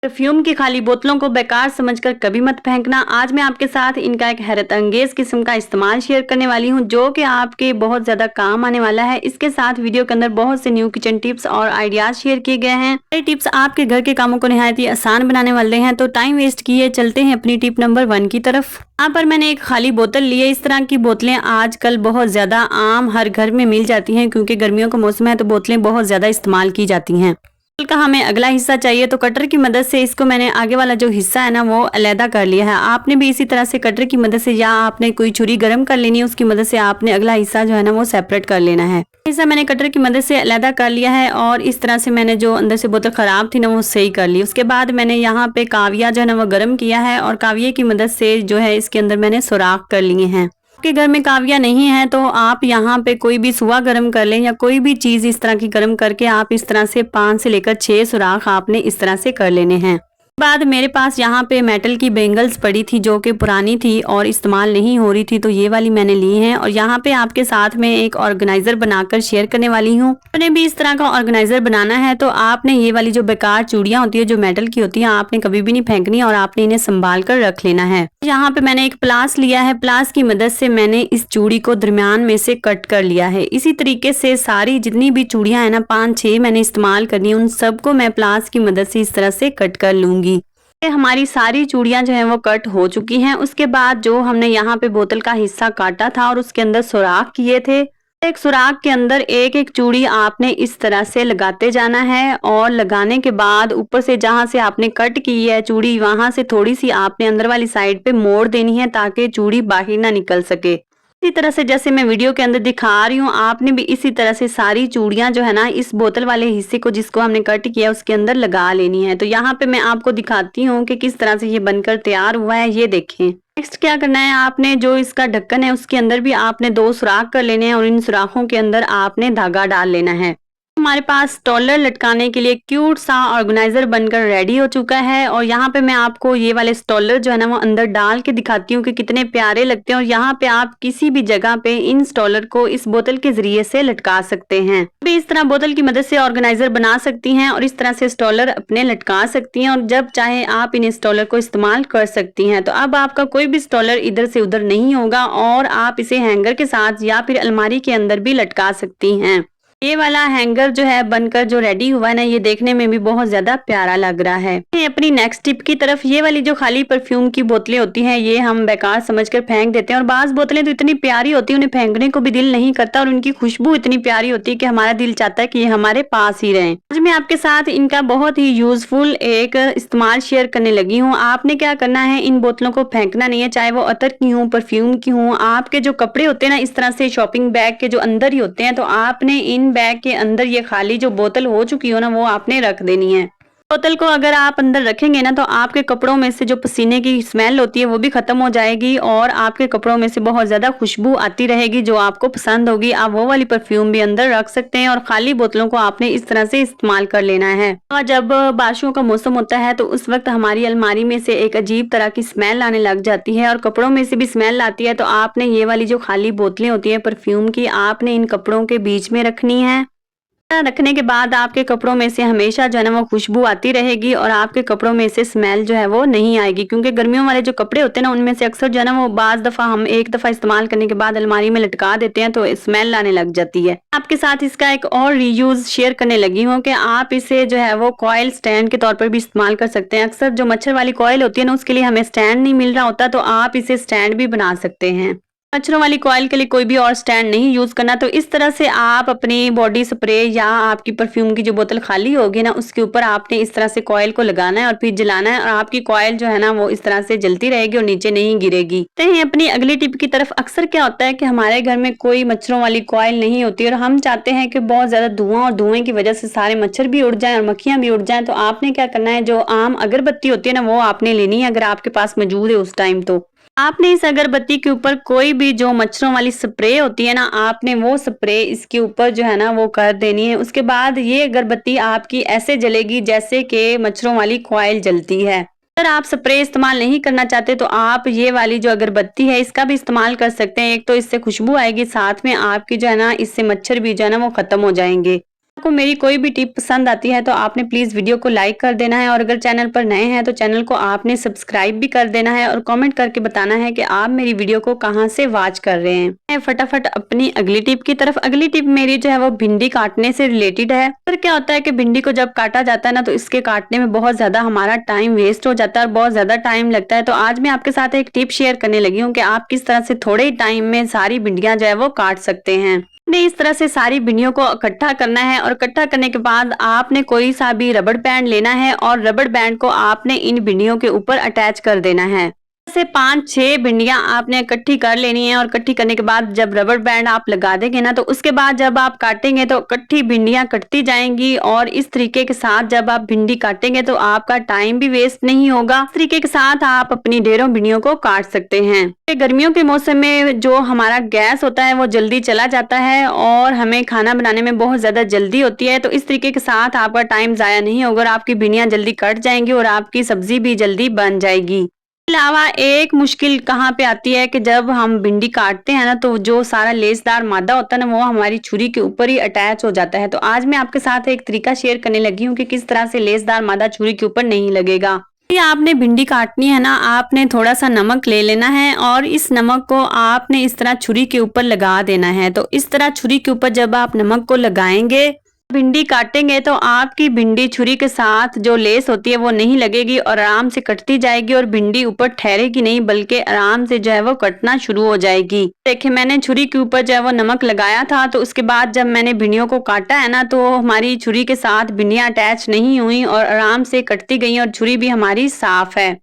Perfume की खाली बोतलों को बेकार समझकर कभी मत फेंकना। आज मैं आपके साथ इनका एक हैरत अंगेज किस्म का इस्तेमाल शेयर करने वाली हूं, जो कि आपके बहुत ज्यादा काम आने वाला है। इसके साथ वीडियो के अंदर बहुत से न्यू किचन टिप्स और आइडियाज शेयर किए गए हैं। ये टिप्स आपके घर के कामों को निहायत ही आसान बनाने वाले हैं। तो टाइम वेस्ट किए चलते हैं अपनी टिप नंबर 1 की तरफ। यहाँ पर मैंने एक खाली बोतल ली है। इस तरह की बोतलें आजकल बहुत ज्यादा आम हर घर में मिल जाती हैं, क्योंकि गर्मियों का मौसम है तो बोतलें बहुत ज्यादा इस्तेमाल की जाती हैं। का हमें अगला हिस्सा चाहिए, तो कटर की मदद से इसको मैंने आगे वाला जो हिस्सा है ना वो अलहदा कर लिया है। आपने भी इसी तरह से कटर की मदद से, या आपने कोई छुरी गर्म कर लेनी है उसकी मदद से आपने अगला हिस्सा जो है ना वो सेपरेट कर लेना है। हिस्सा मैंने कटर की मदद से अलहदा कर लिया है और इस तरह से मैंने जो अंदर से बोतल खराब थी ना वो सही कर ली। उसके बाद मैंने यहाँ पे काविया जो है ना वो गर्म किया है और काविये की मदद से जो है इसके अंदर मैंने सुराख कर लिए हैं। आपके घर में काविया नहीं है तो आप यहाँ पे कोई भी सुआ गर्म कर लें, या कोई भी चीज इस तरह की गर्म करके आप इस तरह से 5 से लेकर 6 सुराख आपने इस तरह से कर लेने हैं। बाद मेरे पास यहाँ पे मेटल की बेंगल्स पड़ी थी जो कि पुरानी थी और इस्तेमाल नहीं हो रही थी, तो ये वाली मैंने ली हैं। और यहाँ पे आपके साथ में एक ऑर्गेनाइजर बनाकर शेयर करने वाली हूँ। आपने भी इस तरह का ऑर्गेनाइजर बनाना है तो आपने ये वाली जो बेकार चूड़ियां होती है जो मेटल की होती है आपने कभी भी नहीं फेंकनी और आपने इन्हें संभाल कर रख लेना है। यहाँ पे मैंने एक प्लास लिया है। प्लास की मदद से मैंने इस चूड़ी को दरमियान में से कट कर लिया है। इसी तरीके से सारी जितनी भी चूड़ियां है ना 5-6 मैंने इस्तेमाल करनी है, उन सबको मैं प्लास की मदद से इस तरह से कट कर लूंगी। हमारी सारी चूड़ियां जो हैं वो कट हो चुकी हैं। उसके बाद जो हमने यहाँ पे बोतल का हिस्सा काटा था और उसके अंदर सुराख किए थे, एक सुराख के अंदर एक एक चूड़ी आपने इस तरह से लगाते जाना है। और लगाने के बाद ऊपर से जहां से आपने कट की है चूड़ी, वहां से थोड़ी सी आपने अंदर वाली साइड पे मोड़ देनी है ताकि चूड़ी बाहर ना निकल सके। इसी तरह से जैसे मैं वीडियो के अंदर दिखा रही हूँ, आपने भी इसी तरह से सारी चूड़ियां जो है ना इस बोतल वाले हिस्से को जिसको हमने कट किया उसके अंदर लगा लेनी है। तो यहाँ पे मैं आपको दिखाती हूँ कि किस तरह से ये बनकर तैयार हुआ है, ये देखें। नेक्स्ट क्या करना है, आपने जो इसका ढक्कन है उसके अंदर भी आपने 2 सुराख कर लेने हैं और इन सुराखों के अंदर आपने धागा डाल लेना है। हमारे पास स्टॉलर लटकाने के लिए क्यूट सा ऑर्गेनाइजर बनकर रेडी हो चुका है। और यहाँ पे मैं आपको ये वाले स्टॉलर जो है ना वो अंदर डाल के दिखाती हूँ कि कितने प्यारे लगते हैं। और यहाँ पे आप किसी भी जगह पे इन स्टॉलर को इस बोतल के जरिए से लटका सकते हैं। भी इस तरह बोतल की मदद से ऑर्गेनाइजर बना सकती हैं और इस तरह से स्टॉलर अपने लटका सकती हैं और जब चाहे आप इन स्टॉलर को इस्तेमाल कर सकती हैं। तो अब आपका कोई भी स्टॉलर इधर से उधर नहीं होगा और आप इसे हैंगर के साथ या फिर अलमारी के अंदर भी लटका सकती हैं। ये वाला हैंगर जो है बनकर जो रेडी हुआ है ना, ये देखने में भी बहुत ज्यादा प्यारा लग रहा है। अपनी नेक्स्ट टिप की तरफ, ये वाली जो खाली परफ्यूम की बोतलें होती हैं ये हम बेकार समझकर फेंक देते हैं और बाज बोतलें तो इतनी प्यारी होती है उन्हें फेंकने को भी दिल नहीं करता और उनकी खुशबू इतनी प्यारी होती है कि हमारा दिल चाहता है कि ये हमारे पास ही रहें। आज मैं आपके साथ इनका बहुत ही यूजफुल एक इस्तेमाल शेयर करने लगी हूँ। आपने क्या करना है, इन बोतलों को फेंकना नहीं है, चाहे वो अतर की हो परफ्यूम की हो। आपके जो कपड़े होते हैं ना इस तरह से शॉपिंग बैग के जो अंदर ही होते हैं, तो आपने इन बैग के अंदर ये खाली जो बोतल हो चुकी हो ना वो आपने रख देनी है। बोतल को अगर आप अंदर रखेंगे ना तो आपके कपड़ों में से जो पसीने की स्मेल होती है वो भी खत्म हो जाएगी और आपके कपड़ों में से बहुत ज्यादा खुशबू आती रहेगी जो आपको पसंद होगी। आप वो वाली परफ्यूम भी अंदर रख सकते हैं और खाली बोतलों को आपने इस तरह से इस्तेमाल कर लेना है। और जब बारिशों का मौसम होता है तो उस वक्त हमारी अलमारी में से एक अजीब तरह की स्मेल आने लग जाती है और कपड़ों में से भी स्मेल आती है। तो आपने ये वाली जो खाली बोतलें होती है परफ्यूम की, आपने इन कपड़ों के बीच में रखनी है। रखने के बाद आपके कपड़ों में से हमेशा जो है ना वो खुशबू आती रहेगी और आपके कपड़ों में से स्मेल जो है वो नहीं आएगी, क्योंकि गर्मियों वाले जो कपड़े होते हैं ना उनमें से अक्सर जो है ना वो बाज दफा हम एक दफा इस्तेमाल करने के बाद अलमारी में लटका देते हैं तो स्मेल आने लग जाती है। आपके साथ इसका एक और रीयूज शेयर करने लगी हूँ कि आप इसे जो है वो कॉयल स्टैंड के तौर पर भी इस्तेमाल कर सकते हैं। अक्सर जो मच्छर वाली कॉयल होती है ना उसके लिए हमें स्टैंड नहीं मिल रहा होता, तो आप इसे स्टैंड भी बना सकते हैं। मच्छरों वाली कॉइल के लिए कोई भी और स्टैंड नहीं यूज करना। तो इस तरह से आप अपनी बॉडी स्प्रे या आपकी परफ्यूम की जो बोतल खाली होगी ना उसके ऊपर आपने इस तरह से कॉइल को लगाना है और फिर जलाना है और आपकी कॉइल जो है ना वो इस तरह से जलती रहेगी और नीचे नहीं गिरेगी। तो अपनी अगली टिप की तरफ, अक्सर क्या होता है कि हमारे घर में कोई मच्छरों वाली कॉइल नहीं होती और हम चाहते हैं कि बहुत ज्यादा धुआं और धुएं की वजह से सारे मच्छर भी उड़ जाएं और मक्खियां भी उड़ जाएं। तो आपने क्या करना है, जो आम अगरबत्ती होती है ना वो आपने लेनी है अगर आपके पास मौजूद है उस टाइम। तो आपने इस अगरबत्ती के ऊपर कोई भी जो मच्छरों वाली स्प्रे होती है ना आपने वो स्प्रे इसके ऊपर जो है ना वो कर देनी है। उसके बाद ये अगरबत्ती आपकी ऐसे जलेगी जैसे कि मच्छरों वाली कॉइल जलती है। अगर आप स्प्रे इस्तेमाल नहीं करना चाहते तो आप ये वाली जो अगरबत्ती है इसका भी इस्तेमाल कर सकते हैं। एक तो इससे खुशबू आएगी, साथ में आपकी जो है ना इससे मच्छर भी जो है ना वो खत्म हो जाएंगे। आपको मेरी कोई भी टिप पसंद आती है तो आपने प्लीज वीडियो को लाइक कर देना है और अगर चैनल पर नए हैं तो चैनल को आपने सब्सक्राइब भी कर देना है और कमेंट करके बताना है कि आप मेरी वीडियो को कहां से वॉच कर रहे हैं। मैं फटाफट अपनी अगली टिप की तरफ। अगली टिप मेरी जो है वो भिंडी काटने से रिलेटेड है। पर क्या होता है कि भिंडी को जब काटा जाता है ना तो इसके काटने में बहुत ज्यादा हमारा टाइम वेस्ट हो जाता है और बहुत ज्यादा टाइम लगता है। तो आज मैं आपके साथ एक टिप शेयर करने लगी हूँ कि आप किस तरह से थोड़े टाइम में सारी भिंडियां जो है वो काट सकते हैं। ने इस तरह से सारी भिंडियों को इकट्ठा करना है और इकट्ठा करने के बाद आपने कोई सा भी रबड़ बैंड लेना है और रबड़ बैंड को आपने इन भिंडियों के ऊपर अटैच कर देना है। से 5-6 भिंडियां आपने इकट्ठी कर लेनी है और इकट्ठी करने के बाद जब रबड़ बैंड आप लगा देंगे ना तो उसके बाद जब आप काटेंगे तो इकट्ठी भिंडियां कटती जाएंगी और इस तरीके के साथ जब आप भिंडी काटेंगे तो आपका टाइम भी वेस्ट नहीं होगा। इस तरीके के साथ आप अपनी ढेरों भिंडियों को काट सकते हैं। गर्मियों के मौसम में जो हमारा गैस होता है वो जल्दी चला जाता है और हमें खाना बनाने में बहुत ज्यादा जल्दी होती है। तो इस तरीके के साथ आपका टाइम जाया नहीं होगा और आपकी भिंडियां जल्दी कट जाएंगी और आपकी सब्जी भी जल्दी बन जाएगी। अलावा एक मुश्किल कहाँ पे आती है कि जब हम भिंडी काटते हैं ना तो जो सारा लेसदार मादा होता है ना वो हमारी छुरी के ऊपर ही अटैच हो जाता है। तो आज मैं आपके साथ एक तरीका शेयर करने लगी हूँ कि किस तरह से लेसदार मादा छुरी के ऊपर नहीं लगेगा। ये आपने भिंडी काटनी है ना, आपने थोड़ा सा नमक ले लेना है और इस नमक को आपने इस तरह छुरी के ऊपर लगा देना है। तो इस तरह छुरी के ऊपर जब आप नमक को लगाएंगे भिंडी काटेंगे तो आपकी भिंडी छुरी के साथ जो लेस होती है वो नहीं लगेगी और आराम से कटती जाएगी और भिंडी ऊपर ठहरेगी नहीं बल्कि आराम से जो है वो कटना शुरू हो जाएगी। देखिए मैंने छुरी के ऊपर जो है वो नमक लगाया था तो उसके बाद जब मैंने भिंडियों को काटा है ना तो हमारी छुरी के साथ भिंडियां अटैच नहीं हुई और आराम से कटती गई और छुरी भी हमारी साफ है।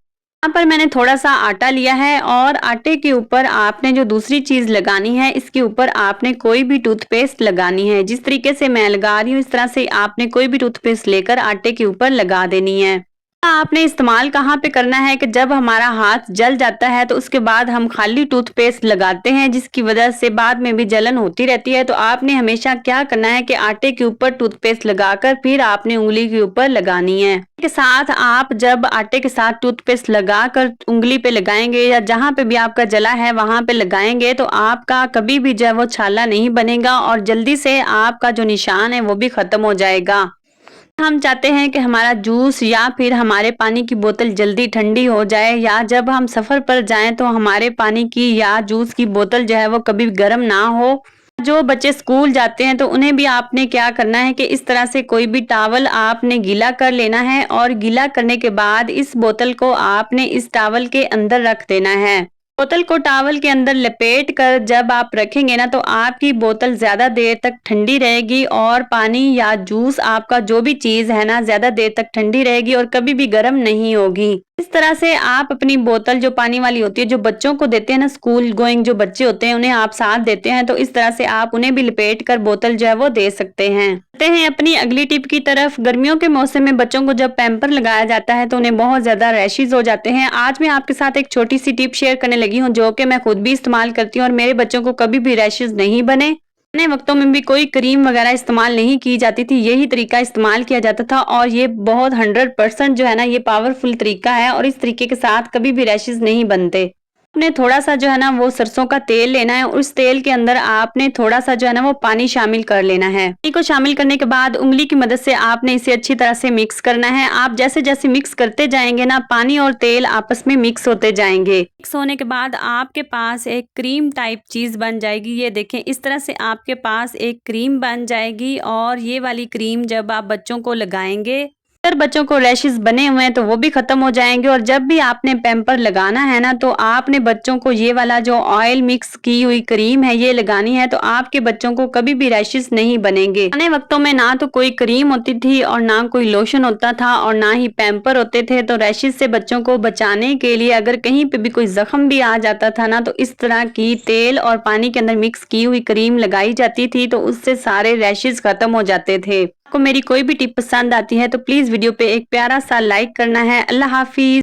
यहाँ पर मैंने थोड़ा सा आटा लिया है और आटे के ऊपर आपने जो दूसरी चीज लगानी है इसके ऊपर आपने कोई भी टूथपेस्ट लगानी है। जिस तरीके से मैं लगा रही हूँ इस तरह से आपने कोई भी टूथपेस्ट लेकर आटे के ऊपर लगा देनी है। आपने इस्तेमाल कहाँ पे करना है कि जब हमारा हाथ जल जाता है तो उसके बाद हम खाली टूथपेस्ट लगाते हैं जिसकी वजह से बाद में भी जलन होती रहती है। तो आपने हमेशा क्या करना है कि आटे के ऊपर टूथपेस्ट लगाकर फिर आपने उंगली के ऊपर लगानी है। के साथ आप जब आटे के साथ टूथपेस्ट लगाकर उंगली पे लगाएंगे या जहाँ पे भी आपका जला है वहां पे लगाएंगे तो आपका कभी भी जो है वो छाला नहीं बनेगा और जल्दी से आपका जो निशान है वो भी खत्म हो जाएगा। हम चाहते हैं कि हमारा जूस या फिर हमारे पानी की बोतल जल्दी ठंडी हो जाए या जब हम सफर पर जाएं तो हमारे पानी की या जूस की बोतल जो है वो कभी गर्म ना हो। जो बच्चे स्कूल जाते हैं तो उन्हें भी आपने क्या करना है कि इस तरह से कोई भी टॉवल आपने गीला कर लेना है और गीला करने के बाद इस बोतल को आपने इस टॉवल के अंदर रख देना है। बोतल को टॉवल के अंदर लपेट कर जब आप रखेंगे ना तो आपकी बोतल ज्यादा देर तक ठंडी रहेगी और पानी या जूस आपका जो भी चीज है ना ज्यादा देर तक ठंडी रहेगी और कभी भी गर्म नहीं होगी। इस तरह से आप अपनी बोतल जो पानी वाली होती है जो बच्चों को देते हैं ना, स्कूल गोइंग जो बच्चे होते हैं उन्हें आप साथ देते हैं तो इस तरह से आप उन्हें भी लपेट कर बोतल जो है वो दे सकते हैं। अपनी अगली टिप की तरफ। गर्मियों के मौसम में बच्चों को जब पैम्पर लगाया जाता है तो उन्हें बहुत ज्यादा रैशेज हो जाते हैं। आज मैं आपके साथ एक छोटी सी टिप शेयर करने लगी हूँ जो कि मैं खुद भी इस्तेमाल करती हूँ और मेरे बच्चों को कभी भी रैशेज नहीं बने। पुराने वक्तों में भी कोई क्रीम वगैरह इस्तेमाल नहीं की जाती थी, यही तरीका इस्तेमाल किया जाता था और ये बहुत 100% जो है ना ये पावरफुल तरीका है और इस तरीके के साथ कभी भी रैशेज नहीं बनते। आपने थोड़ा सा जो है ना वो सरसों का तेल लेना है और उस तेल के अंदर आपने थोड़ा सा जो है ना वो पानी शामिल कर लेना है। पानी को शामिल करने के बाद उंगली की मदद से आपने इसे अच्छी तरह से मिक्स करना है। आप जैसे जैसे मिक्स करते जाएंगे ना पानी और तेल आपस में मिक्स होते जाएंगे। मिक्स होने के बाद आपके पास एक क्रीम टाइप चीज बन जाएगी। ये देखें इस तरह से आपके पास एक क्रीम बन जाएगी और ये वाली क्रीम जब आप बच्चों को लगाएंगे अगर बच्चों को रैशेज बने हुए हैं तो वो भी खत्म हो जाएंगे और जब भी आपने पैम्पर लगाना है ना तो आपने बच्चों को ये वाला जो ऑयल मिक्स की हुई क्रीम है ये लगानी है तो आपके बच्चों को कभी भी रैशेज नहीं बनेंगे। पुराने वक्तों में ना तो कोई क्रीम होती थी और ना कोई लोशन होता था और ना ही पैम्पर होते थे। तो रैशेज से बच्चों को बचाने के लिए अगर कहीं पे भी कोई जख्म भी आ जाता था ना तो इस तरह की तेल और पानी के अंदर मिक्स की हुई क्रीम लगाई जाती थी तो उससे सारे रैशेज खत्म हो जाते थे। आपको मेरी कोई भी टिप पसंद आती है तो प्लीज वीडियो पे एक प्यारा सा लाइक करना है। अल्लाह हाफिज।